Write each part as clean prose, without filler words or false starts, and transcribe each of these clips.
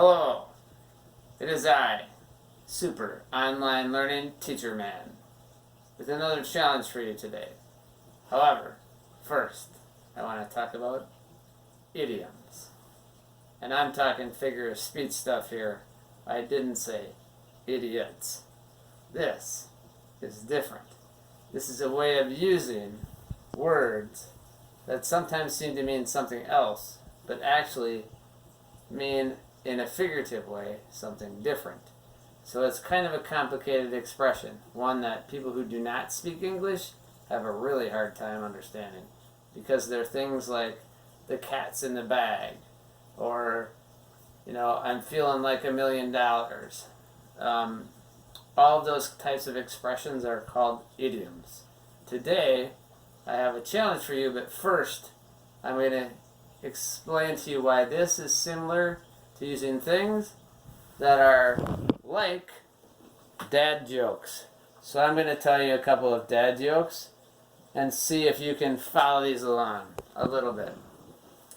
Hello, it is I, Super Online Learning Teacher Man, with another challenge for you today. However, first, I want to talk about idioms. And I'm talking figurative speech stuff here. I didn't say idiots. This is different. This is a way of using words that sometimes seem to mean something else, but actually mean, in a figurative way, something different. So it's kind of a complicated expression, one that people who do not speak English have a really hard time understanding, because they're things like the cat's in the bag, or, I'm feeling like $1 million. All of those types of expressions are called idioms. Today, I have a challenge for you, but first, I'm going to explain to you why this is similar to using things that are like dad jokes. So I'm going to tell you a couple of dad jokes and see if you can follow these along a little bit.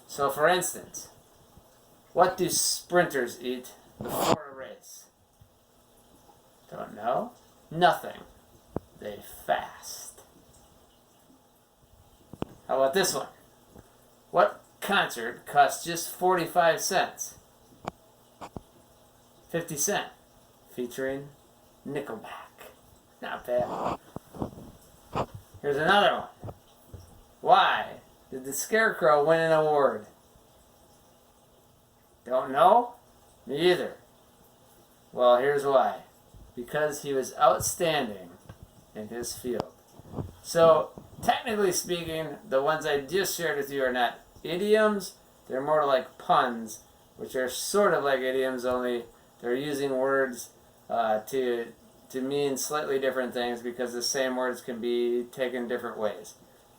So for instance, what do sprinters eat before a race? Don't know? Nothing. They fast. How about this one? What concert costs just 45 cents? 50 Cent, featuring Nickelback. Not bad. Here's another one. Why did the Scarecrow win an award? Don't know? Me either. Well, here's why. Because he was outstanding in his field. So, technically speaking, the ones I just shared with you are not idioms. They're more like puns, which are sort of like idioms, only they're using words to mean slightly different things, because the same words can be taken different ways.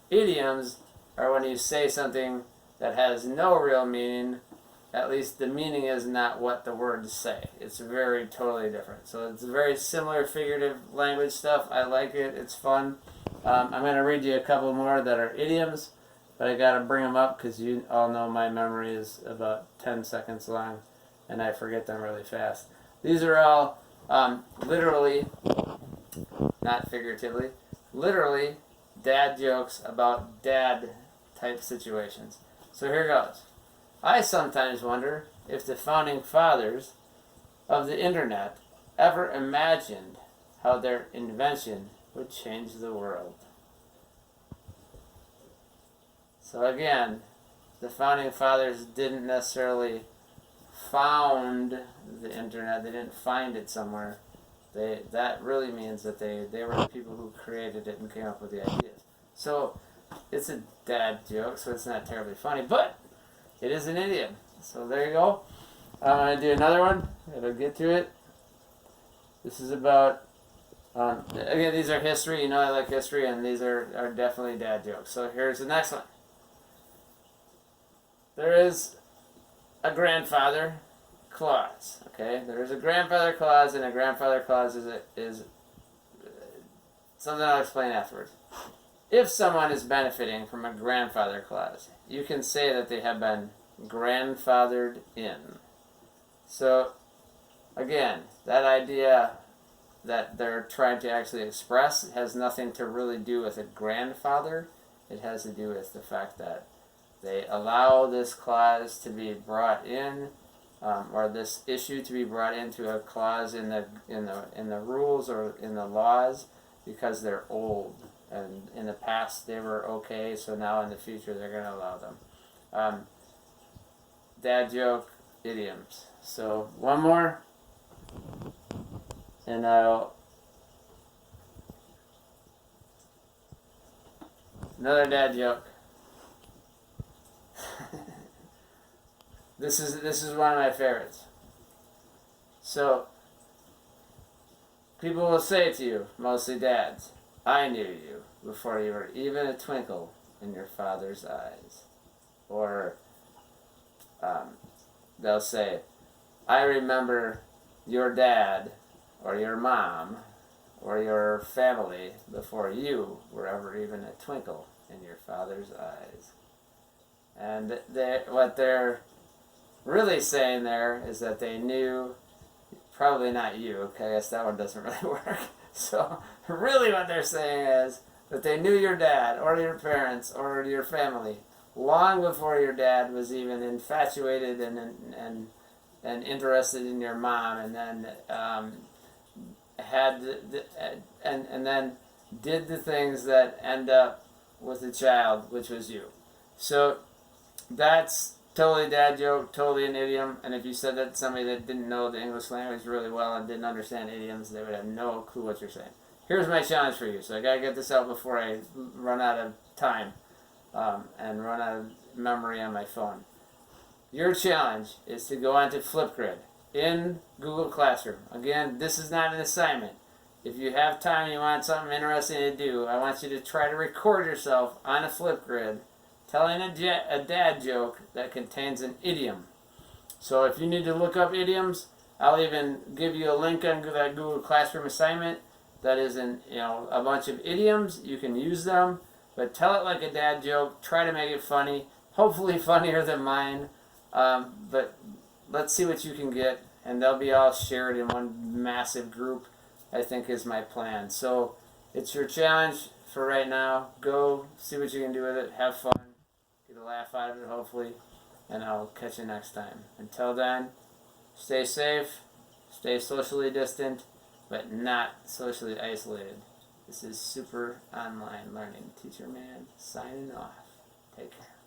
Idioms are when you say something that has no real meaning. At least the meaning is not what the words say. It's very totally different. So it's very similar figurative language stuff. I like it. It's fun. I'm going to read you a couple more that are idioms, but I got to bring them up because you all know my memory is about 10 seconds long, and I forget them really fast. These are all literally, not figuratively, literally dad jokes about dad type situations. So here goes. I sometimes wonder if the founding fathers of the internet ever imagined how their invention would change the world. So again, the founding fathers didn't necessarily found the internet. They didn't find it somewhere. That really means that they were the people who created it and came up with the ideas. So it's a dad joke, so it's not terribly funny, but it is an idiom. So there you go. I'm going to do another one. If I get to it. This is about, again, these are history. You know I like history, and these are definitely dad jokes. So here's the next one. There is a grandfather clause. Okay, there is a grandfather clause, and a grandfather clause is something I'll explain afterwards. If someone is benefiting from a grandfather clause, you can say that they have been grandfathered in. So, again, that idea that they're trying to actually express has nothing to really do with a grandfather. It has to do with the fact that they allow this clause to be brought in, or this issue to be brought into a clause in the rules or in the laws, because they're old. And in the past they were okay, so now in the future they're going to allow them. Dad joke, idioms. So one more, and another dad joke. This is one of my favorites. So people will say to you, mostly dads, I knew you before you were even a twinkle in your father's eyes. Or they'll say, I remember your dad or your mom or your family before you were ever even a twinkle in your father's eyes. And what they're really saying there is that they knew, probably not you, okay, I guess that one doesn't really work. So really what they're saying is that they knew your dad or your parents or your family long before your dad was even infatuated and interested in your mom, and then and then did the things that end up with the child, which was you. So that's totally dad joke, totally an idiom. And if you said that to somebody that didn't know the English language really well and didn't understand idioms, they would have no clue what you're saying. Here's my challenge for you. So I gotta get this out before I run out of time and run out of memory on my phone. Your challenge is to go onto Flipgrid in Google Classroom. Again, this is not an assignment. If you have time and you want something interesting to do, I want you to try to record yourself on a Flipgrid telling a dad joke that contains an idiom. So if you need to look up idioms, I'll even give you a link on that Google Classroom assignment that is in a bunch of idioms. You can use them, but tell it like a dad joke. Try to make it funny, hopefully funnier than mine. But let's see what you can get, and they'll be all shared in one massive group, I think is my plan. So it's your challenge for right now. Go see what you can do with it. Have fun. Get a laugh out of it, hopefully. And I'll catch you next time. Until then, stay safe, stay socially distant, but not socially isolated. This is Super Online Learning. Teacher Man signing off. Take care.